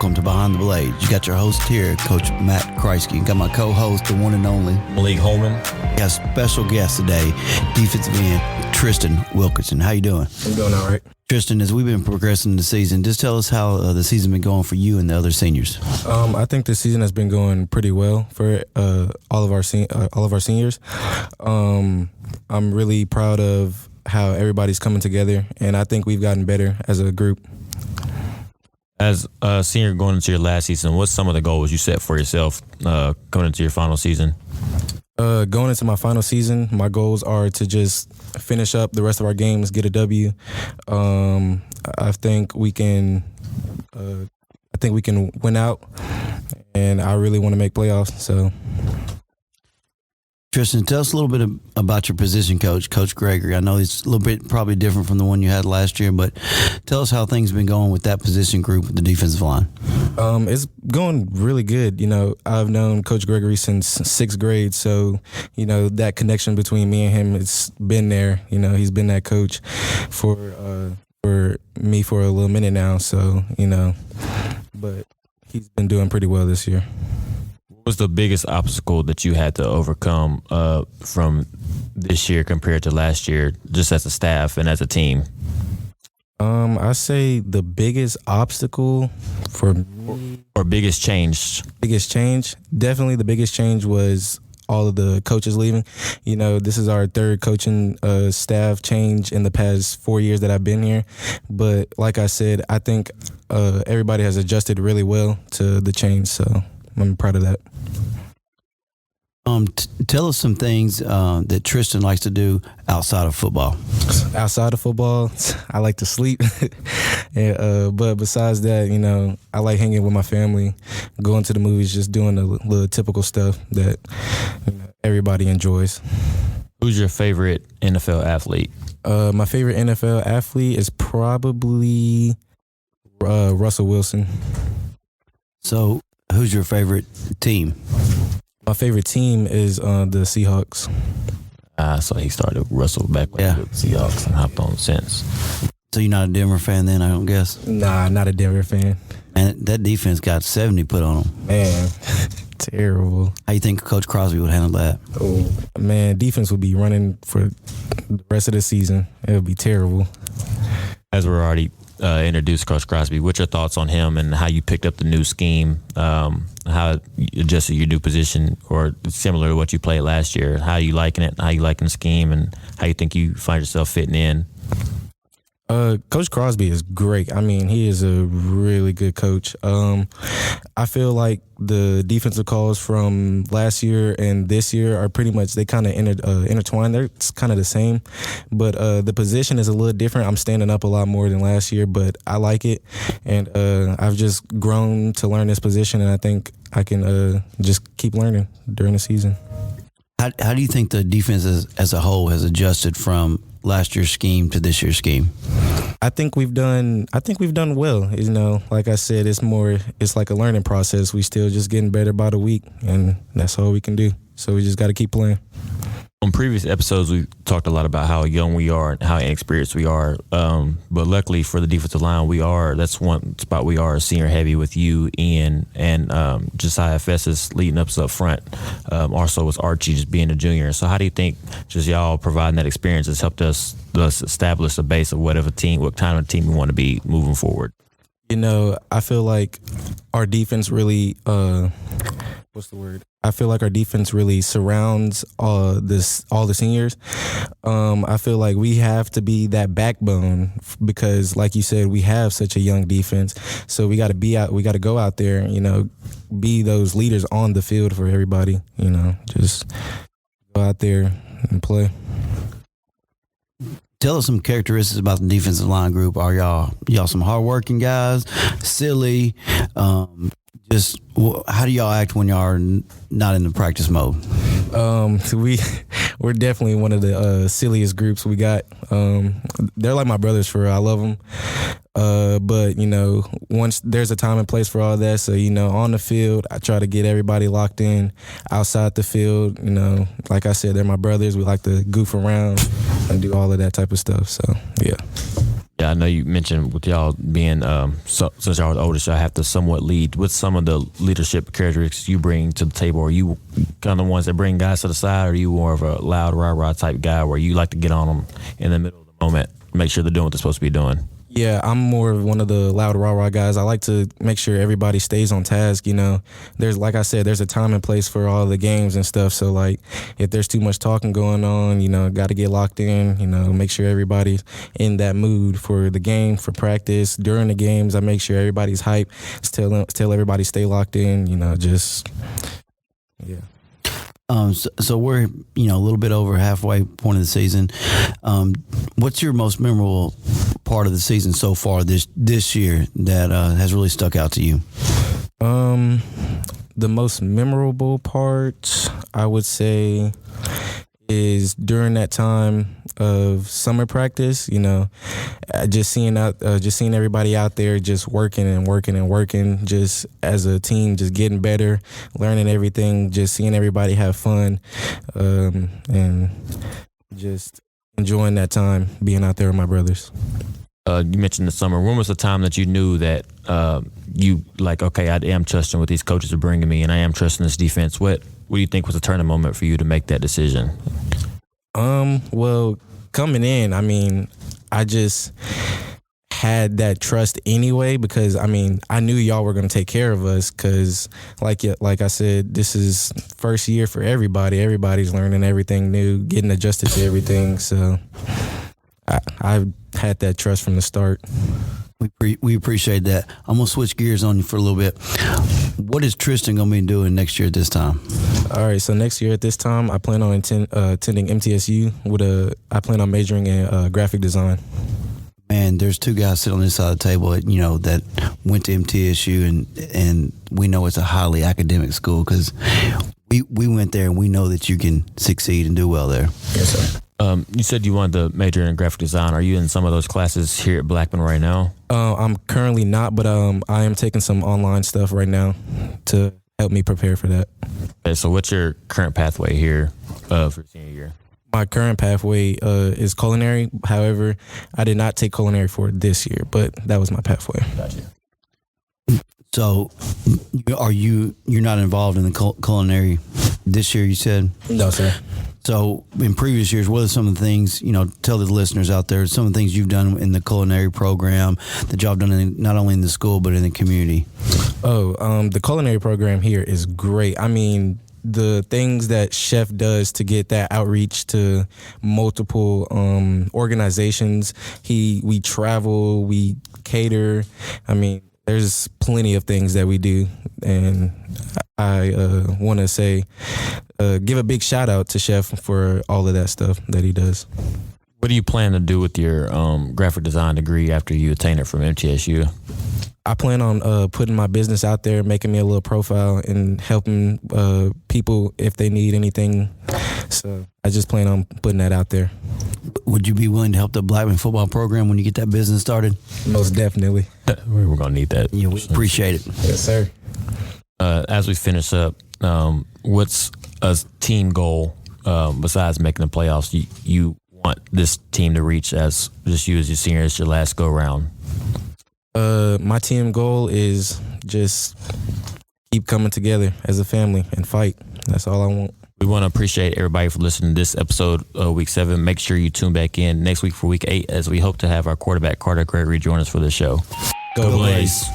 Welcome to Behind the Blade. You got your host here, Coach Matt Kreisky. You got my co-host, the one and only Malik Holman. We got a special guest today, defensive end Tristan Wilkerson. How you doing? I'm doing all right. Tristan, as we've been progressing the season, just tell us how the season been going for you and the other seniors. I think the season has been going pretty well for all of our seniors. I'm really proud of how everybody's coming together, and I think we've gotten better as a group. As a senior going into your last season, what's some of the goals you set for yourself coming into your final season? Going into my final season, my goals are to just finish up the rest of our games, get a W. I think we can win out, and I really want to make playoffs. So, Tristan, tell us a little bit about your position coach, Coach Gregory. I know he's a little bit probably different from the one you had last year, but tell us how things have been going with that position group with the defensive line. It's going really good. You know, I've known Coach Gregory since sixth grade, so, you know, that connection between me and him, it's been there. You know, he's been that coach for me for a little minute now, so, you know, but he's been doing pretty well this year. What was the biggest obstacle that you had to overcome from this year compared to last year, just as a staff and as a team? I say the biggest obstacle for me, or biggest change. Definitely the biggest change was all of the coaches leaving. You know, this is our third coaching staff change in the past 4 years that I've been here. But like I said, I think everybody has adjusted really well to the change, so I'm proud of that. Tell us some things that Tristan likes to do outside of football. Outside of football, I like to sleep. But besides that, you know, I like hanging with my family, going to the movies, just doing the little typical stuff that, you know, everybody enjoys. Who's your favorite NFL athlete? My favorite NFL athlete is probably Russell Wilson. So, who's your favorite team? My favorite team is the Seahawks. So he started Russell back with the Seahawks and hopped on since. So you're not a Denver fan then, I don't guess? Nah, not a Denver fan. And that defense got 70 put on them. Man, terrible. How you think Coach Crosby would handle that? Oh, man, defense would be running for the rest of the season. It would be terrible. As we're already introduced Coach Crosby, what's your thoughts on him and how you picked up the new scheme, how you adjusted your new position, or similar to what you played last year? How you liking it, how you liking the scheme, and how you think you find yourself fitting in? Coach Crosby is great. I mean, he is a really good coach. I feel like the defensive calls from last year and this year are pretty much, they kind of intertwined. They're kind of the same, but the position is a little different. I'm standing up a lot more than last year, but I like it, and I've just grown to learn this position, and I think I can just keep learning during the season. How do you think the defense as a whole has adjusted from last year's scheme to this year's scheme? I think we've done well. You know, like I said, it's like a learning process. We still just getting better by the week, and that's all we can do. So we just got to keep playing. On previous episodes, we talked a lot about how young we are and how inexperienced we are. But luckily for the defensive line, that's one spot we are senior heavy with you, Ian, and Josiah Festus leading us up front. Also with Archie just being a junior. So how do you think just y'all providing that experience has helped us establish a base of what kind of team we want to be moving forward? You know, I feel like our defense really I feel like our defense really surrounds all the seniors. I feel like we have to be that backbone because, like you said, we have such a young defense. So we got to go out there, you know, be those leaders on the field for everybody. You know, just go out there and play. Tell us some characteristics about the defensive line group. Are y'all some hardworking guys? Silly? Just how do y'all act when y'all are not in the practice mode? We're definitely one of the silliest groups we got. They're like my brothers for real. I love them. But, you know, once there's a time and place for all that. So, you know, on the field, I try to get everybody locked in. Outside the field, you know, like I said, they're my brothers. We like to goof around and do all of that type of stuff. So, yeah. Yeah, I know you mentioned with y'all being, since y'all are the oldest, y'all have to somewhat lead. What's some of the leadership characteristics you bring to the table? Are you kind of the ones that bring guys to the side, or are you more of a loud, rah-rah type guy where you like to get on them in the middle of the moment, make sure they're doing what they're supposed to be doing? Yeah, I'm more of one of the loud rah-rah guys. I like to make sure everybody stays on task, you know. There's, like I said, there's a time and place for all the games and stuff. So, like, if there's too much talking going on, you know, got to get locked in, you know, make sure everybody's in that mood for the game, for practice. During the games, I make sure everybody's hype. Tell everybody stay locked in, you know, just, yeah. So we're, you know, a little bit over halfway point of the season. What's your most memorable part of the season so far this year that has really stuck out to you? The most memorable part, I would say, is during that time of summer practice. You know, just seeing everybody out there just working and working and working, just as a team, just getting better, learning everything, just seeing everybody have fun, and just enjoying that time being out there with my brothers. You mentioned the summer. When was the time that you knew that you like, okay, I am trusting what these coaches are bringing me, and I am trusting this defense? What do you think was a turning moment for you to make that decision? Well, coming in, I mean, I just had that trust anyway because, I mean, I knew y'all were going to take care of us because, like I said, this is first year for everybody. Everybody's learning everything new, getting adjusted to everything. So I had that trust from the start. We appreciate that. I'm going to switch gears on you for a little bit. What is Tristan going to be doing next year at this time? All right, so next year at this time, I plan on attending MTSU I plan on majoring in graphic design. Man, there's two guys sitting on this side of the table, you know, that went to MTSU, and we know it's a highly academic school because we went there and we know that you can succeed and do well there. Yes, sir. You said you wanted to major in graphic design. Are you in some of those classes here at Blackman right now? I'm currently not, but I am taking some online stuff right now to help me prepare for that. Okay, so what's your current pathway here for senior year? My current pathway is culinary. However, I did not take culinary for this year, but that was my pathway. Gotcha. So, you're not involved in the culinary this year? You said no, sir. So, in previous years, what are some of the things, you know, tell the listeners out there, some of the things you've done in the culinary program that y'all have done not only in the school, but in the community? The culinary program here is great. I mean, the things that Chef does to get that outreach to multiple organizations. We travel, we cater. I mean, there's plenty of things that we do, and I want to say, give a big shout out to Chef for all of that stuff that he does. What do you plan to do with your graphic design degree after you attain it from MTSU? I plan on putting my business out there, making me a little profile, and helping people if they need anything. So I just plan on putting that out there. Would you be willing to help the Blackman football program when you get that business started? Most definitely. We're going to need that. Yeah, we appreciate it. Yes, sir. As we finish up, what's a team goal besides making the playoffs you want this team to reach as just you as your senior, as your last go-round? My team goal is just keep coming together as a family and fight. That's all I want. We want to appreciate everybody for listening to this episode of Week 7. Make sure you tune back in next week for Week 8 as we hope to have our quarterback, Carter Gregory, join us for the show. Go Blaze.